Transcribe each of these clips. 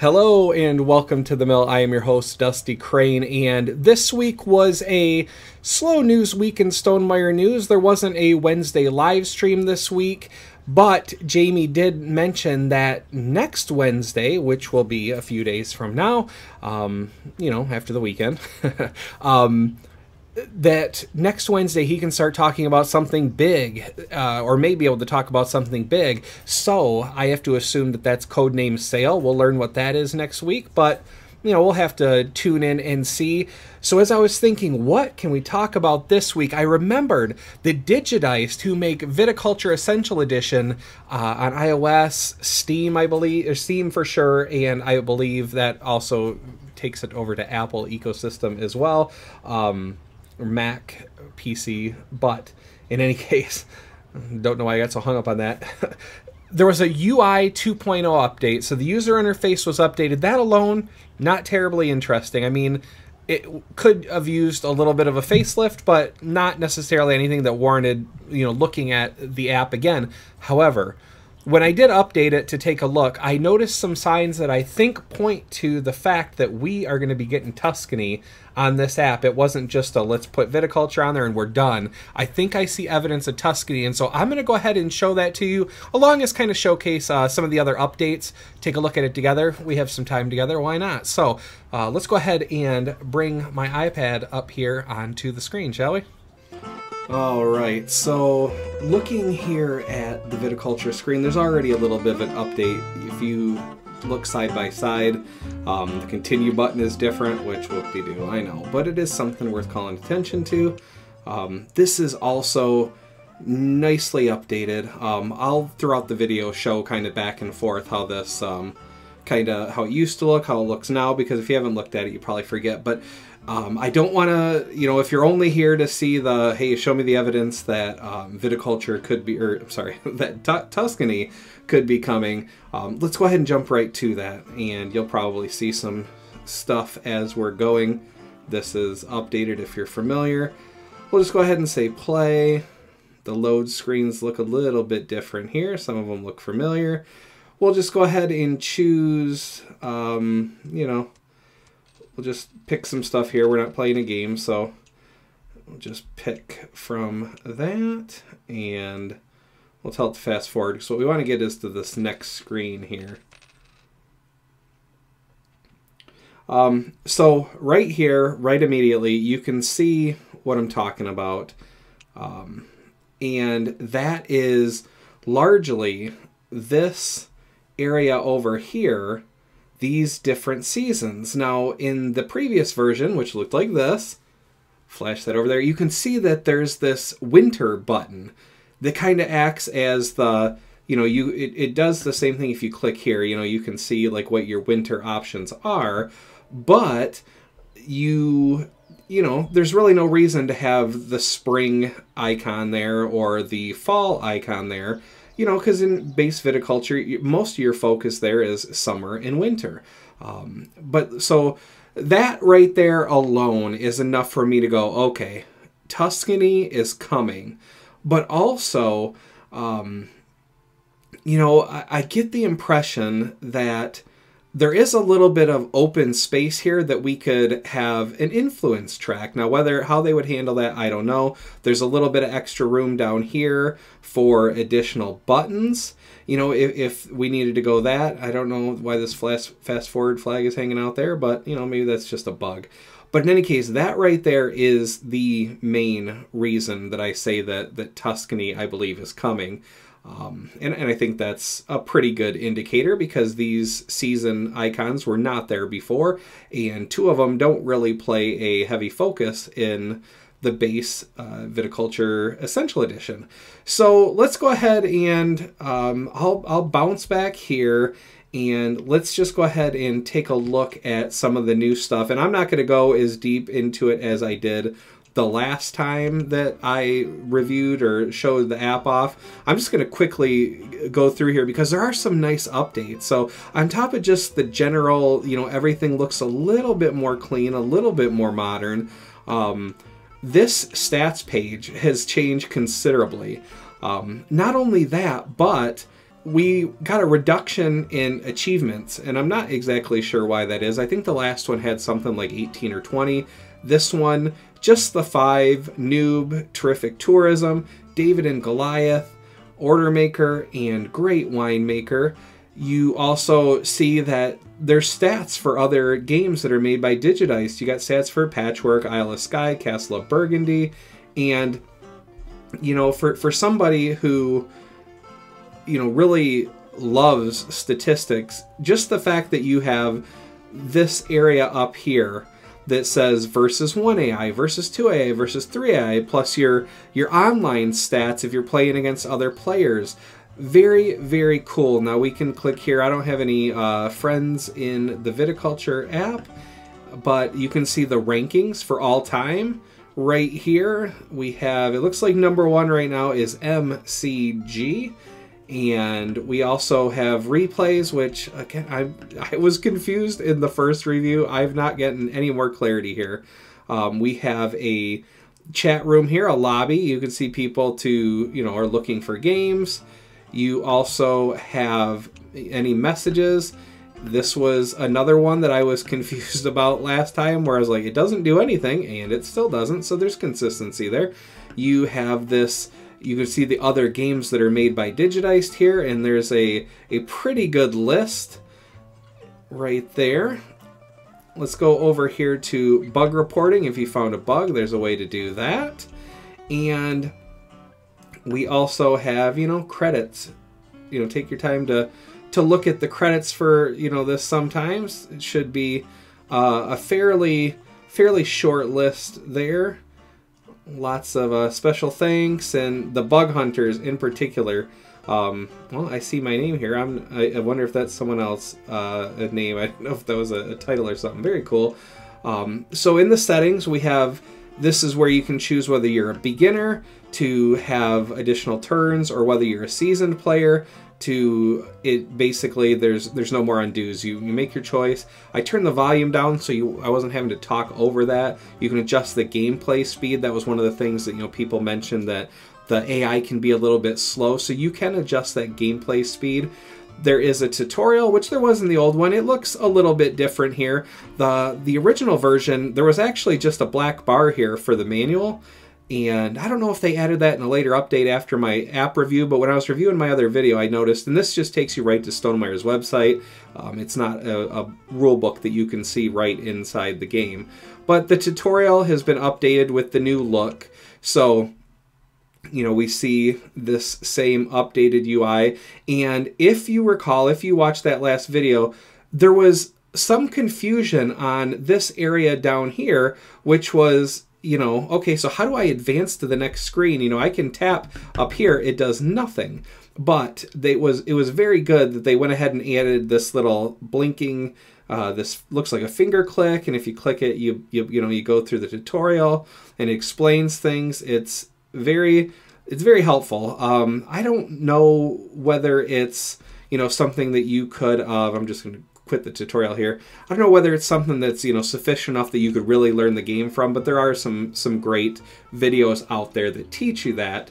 Hello and welcome to the mill. I am your host, Dusty Crane, and this week was a slow news week in Stonemaier News. There wasn't a Wednesday live stream this week, but Jamie did mention that next Wednesday, which will be a few days from now, after the weekend, that next Wednesday he can start talking about something big, or may be able to talk about something big. So I have to assume that that's codename Sale. We'll learn what that is next week, but we'll have to tune in and see. So as I was thinking, what can we talk about this week? I remembered the Digidiced, who make Viticulture Essential Edition on iOS, Steam, I believe, or Steam for sure, and I believe that also takes it over to Apple ecosystem as well. Mac, PC, but in any case, don't know why I got so hung up on that. There was a UI 2.0 update, so the user interface was updated. That alone, not terribly interesting. I mean, it could have used a little bit of a facelift, but not necessarily anything that warranted, looking at the app again. However, when I did update it to take a look, I noticed some signs that I think point to the fact that we are going to be getting Tuscany on this app. It wasn't just a let's put viticulture on there and we're done. I think I see evidence of Tuscany, and so I'm going to go ahead and show that to you, along as kind of showcase some of the other updates. Take a look at it together. We have some time together. Why not? So let's go ahead and bring my iPad up here onto the screen, shall we? Alright, so looking here at the viticulture screen, there's already a little bit of an update. If you look side by side, the continue button is different, which whoop-de-doo, I know, but it is something worth calling attention to. This is also nicely updated. I'll throughout the video show kind of back and forth how this how it used to look, how it looks now, because if you haven't looked at it, you probably forget. But I don't want to, if you're only here to see the, hey, show me the evidence that viticulture could be, that Tuscany could be coming, let's go ahead and jump right to that, and you'll probably see some stuff as we're going. This is updated if you're familiar. We'll just go ahead and say play. The load screens look a little bit different here. Some of them look familiar. We'll just go ahead and choose, we'll just pick some stuff here. We're not playing a game, so we'll just pick from that, and we'll tell it to fast forward. So what we want to get is to this next screen here. So right here, right immediately, you can see what I'm talking about. And that is largely this area over here, these different seasons. Now, in the previous version, which looked like this, flash that over there, you can see that there's this winter button that kind of acts as the, it does the same thing if you click here. You can see like what your winter options are, but there's really no reason to have the spring icon there or the fall icon there. Because in base viticulture, most of your focus there is summer and winter. But so that right there alone is enough for me to go, okay, Tuscany is coming. But also, I get the impression that there is a little bit of open space here that we could have an influence track. Now, how they would handle that, I don't know. There's a little bit of extra room down here for additional buttons. If we needed to go that, I don't know why this fast forward flag is hanging out there, but, maybe that's just a bug. But in any case, that right there is the main reason that I say that Tuscany, I believe, is coming. And I think that's a pretty good indicator, because these season icons were not there before, and two of them don't really play a heavy focus in the base Viticulture Essential Edition. So let's go ahead and I'll bounce back here, and let's just go ahead and take a look at some of the new stuff. And I'm not going to go as deep into it as I did the last time that I reviewed or showed the app off. I'm just going to quickly go through here because there are some nice updates. So on top of just the general, everything looks a little bit more clean, a little bit more modern. This stats page has changed considerably. Not only that, but we got a reduction in achievements, and I'm not exactly sure why that is. I think the last one had something like 18 or 20. This one, just the 5: Noob, Terrific Tourism, David and Goliath, Order Maker, and Great Winemaker. You also see that there's stats for other games that are made by Digidiced. You got stats for Patchwork, Isle of Skye, Castle of Burgundy, and, you know, for somebody who, you know, really loves statistics, just the fact that you have this area up here that says versus 1 AI, versus 2 AI, versus 3 AI, plus your online stats if you're playing against other players. Very, very cool. Now we can click here. I don't have any friends in the Viticulture app, but you can see the rankings for all time. Right here, we have, it looks like #1 right now is MCG. And we also have replays, which, again, I was confused in the first review. I've not gotten any more clarity here. We have a chat room here, a lobby. You can see people are looking for games. You also have any messages. This was another one that I was confused about last time, where I was like, it doesn't do anything, and it still doesn't, so there's consistency there. You have this. You can see the other games that are made by Digidiced here, and there's a pretty good list right there. Let's go over here to bug reporting. If you found a bug, there's a way to do that. And we also have, credits. Take your time to look at the credits for, this sometimes. It should be a fairly short list there. Lots of special thanks, and the bug hunters in particular. Well, I see my name here. I wonder if that's someone else, a name. I don't know if that was a title or something. Very cool. So in the settings, we have, this is where you can choose whether you're a beginner to have additional turns, or whether you're a seasoned player to basically there's no more undos. You make your choice. I turned the volume down so I wasn't having to talk over that. You can adjust the gameplay speed. That was one of the things that people mentioned, that the AI can be a little bit slow, so you can adjust that gameplay speed. There is a tutorial, which there was in the old one. It looks a little bit different here. The original version, there was actually just a black bar here for the manual. And I don't know if they added that in a later update after my app review, but when I was reviewing my other video, I noticed, and this just takes you right to Stonemeyer's website. It's not a rule book that you can see right inside the game. But the tutorial has been updated with the new look. So, we see this same updated UI. And if you recall, if you watched that last video, there was some confusion on this area down here, which was, okay, so how do I advance to the next screen? I can tap up here, it does nothing. But it was very good that they went ahead and added this little blinking, this looks like a finger click, and if you click it, you go through the tutorial and it explains things. It's very helpful. I don't know whether it's something that you could, I'm just going to quit the tutorial here. I don't know whether it's something that's sufficient enough that you could really learn the game from, but there are some great videos out there that teach you that.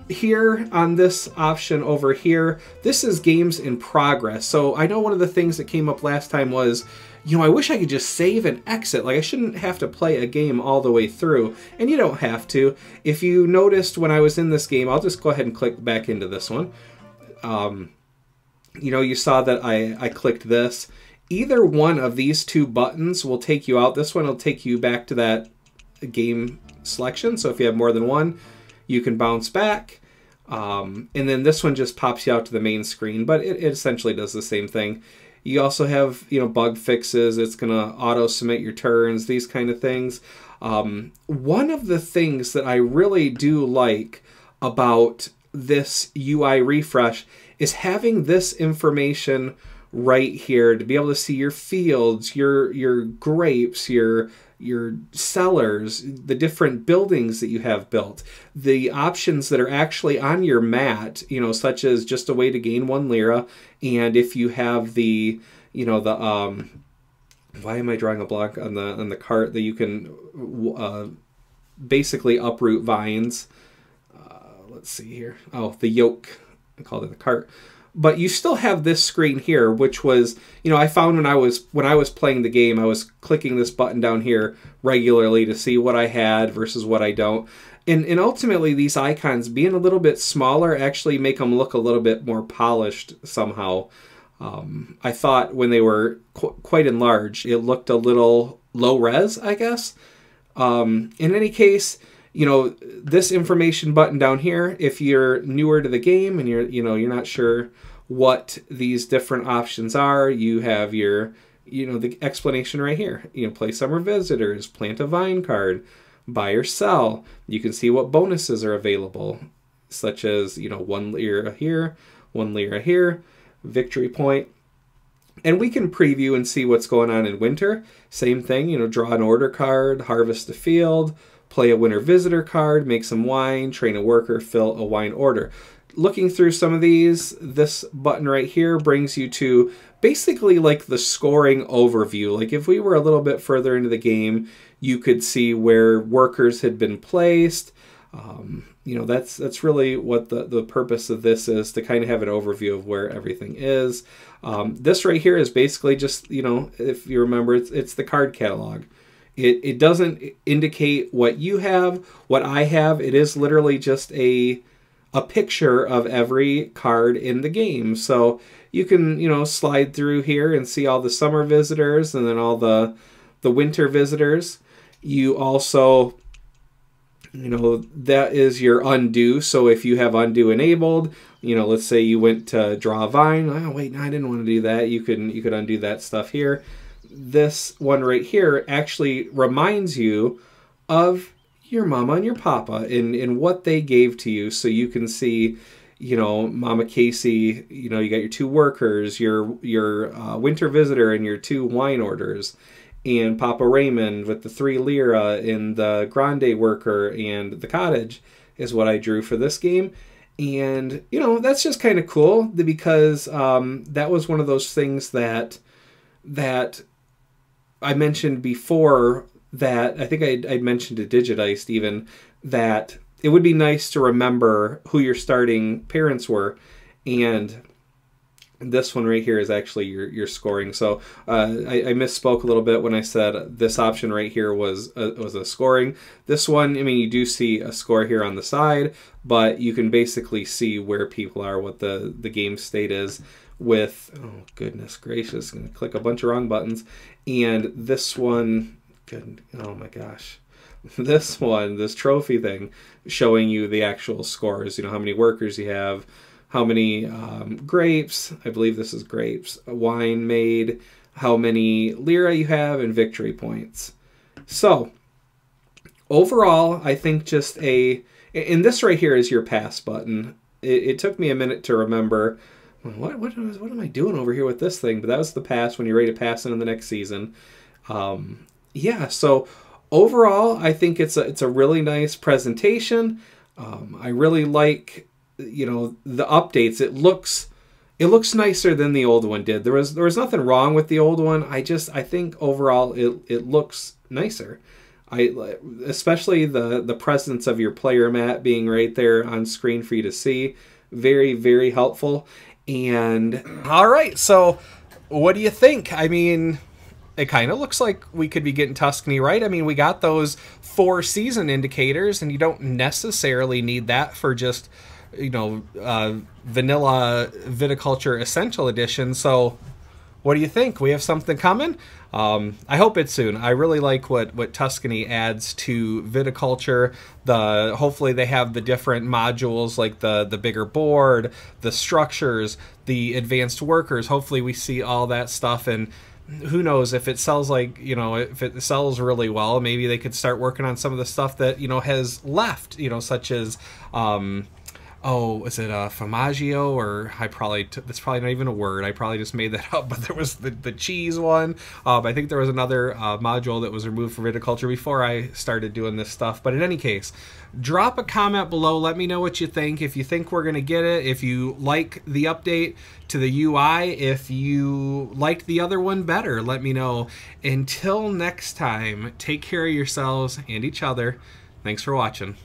Here on this option over here, this is games in progress. So I know one of the things that came up last time was, I wish I could just save and exit. Like, I shouldn't have to play a game all the way through, and you don't have to. If you noticed when I was in this game, I'll just go ahead and click back into this one. You saw that I clicked this. Either one of these two buttons will take you out. This one will take you back to that game selection. So if you have more than one, you can bounce back. And then this one just pops you out to the main screen, but it essentially does the same thing. You also have, bug fixes. It's going to auto-submit your turns, these kind of things. One of the things that I really do like about this UI refresh is having this information right here to be able to see your fields, your grapes, your cellars, the different buildings that you have built, the options that are actually on your mat, such as just a way to gain 1 lira, and if you have the, why am I drawing a block on the cart, that you can basically uproot vines. Let's see here. Oh, the yoke. I called it the cart. But you still have this screen here, which was, you know, I found when I was playing the game, I was clicking this button down here regularly to see what I had versus what I don't. And ultimately, these icons being a little bit smaller actually make them look a little bit more polished somehow. I thought when they were quite enlarged, it looked a little low res, I guess. In any case, you know, this information button down here, if you're newer to the game and you're not sure what these different options are, you have your, you know, the explanation right here. You know, play summer visitors, plant a vine card, buy or sell. You can see what bonuses are available, such as, you know, 1 lira here, 1 lira here, victory point. And we can preview and see what's going on in winter. Same thing, you know, draw an order card, harvest a field, play a winter visitor card, make some wine, train a worker, fill a wine order. Looking through some of these, this button right here brings you to basically like the scoring overview. Like if we were a little bit further into the game, you could see where workers had been placed. You know, that's really what the purpose of this is, to kind of have an overview of where everything is. This right here is basically just, you know, if you remember, it's the card catalog. It doesn't indicate what you have, what I have. It is literally just a picture of every card in the game. So you can, you know, slide through here and see all the summer visitors and then all the winter visitors. You also, you know, that is your undo. So if you have undo enabled, you know, let's say you went to draw a vine. Oh, wait, no, I didn't want to do that. You could undo that stuff here. This one right here actually reminds you of your mama and your papa in what they gave to you. So you can see, you know, Mama Casey, you know, you got your 2 workers, your winter visitor and your 2 wine orders. And Papa Raymond with the 3 lira in the grande worker and the cottage is what I drew for this game. And, you know, that's just kind of cool because that was one of those things that I mentioned before, that I think I'd mentioned to Digidiced even, that it would be nice to remember who your starting parents were. And this one right here is actually your scoring. So I misspoke a little bit when I said this option right here was a scoring. This one, I mean, you do see a score here on the side, but you can basically see where people are, what the game state is with, oh goodness gracious, I'm gonna click a bunch of wrong buttons. And this one, good, oh my gosh, this one, this trophy thing, showing you the actual scores, you know, how many workers you have, how many grapes, I believe this is grapes, wine made, how many lira you have, and victory points. So overall, I think just and this right here is your pass button. It took me a minute to remember, what am I doing over here with this thing? But that was the pass when you're ready to pass into the next season. Yeah, so overall, I think it's a really nice presentation. I really like, you know, the updates. It looks nicer than the old one did. There was nothing wrong with the old one. I think overall it looks nicer. Especially the presence of your player mat being right there on screen for you to see. Very, very helpful. And all right, so what do you think? I mean, it kind of looks like we could be getting Tuscany, right? I mean, we got those 4 season indicators, and you don't necessarily need that for just, you know, vanilla Viticulture Essential Edition. So what do you think? We have something coming? I hope it's soon. I really like what Tuscany adds to Viticulture. Hopefully they have the different modules, like the bigger board, the structures, the advanced workers. Hopefully we see all that stuff, and who knows, if it sells, like, you know, if it sells really well, maybe they could start working on some of the stuff that, you know, has left, you know, such as oh, is it formaggio, or that's probably not even a word. I probably just made that up, but there was the cheese one. I think there was another module that was removed from Viticulture before I started doing this stuff. But in any case, drop a comment below. Let me know what you think. If you think we're going to get it, if you like the update to the UI, if you liked the other one better, let me know. Until next time, take care of yourselves and each other. Thanks for watching.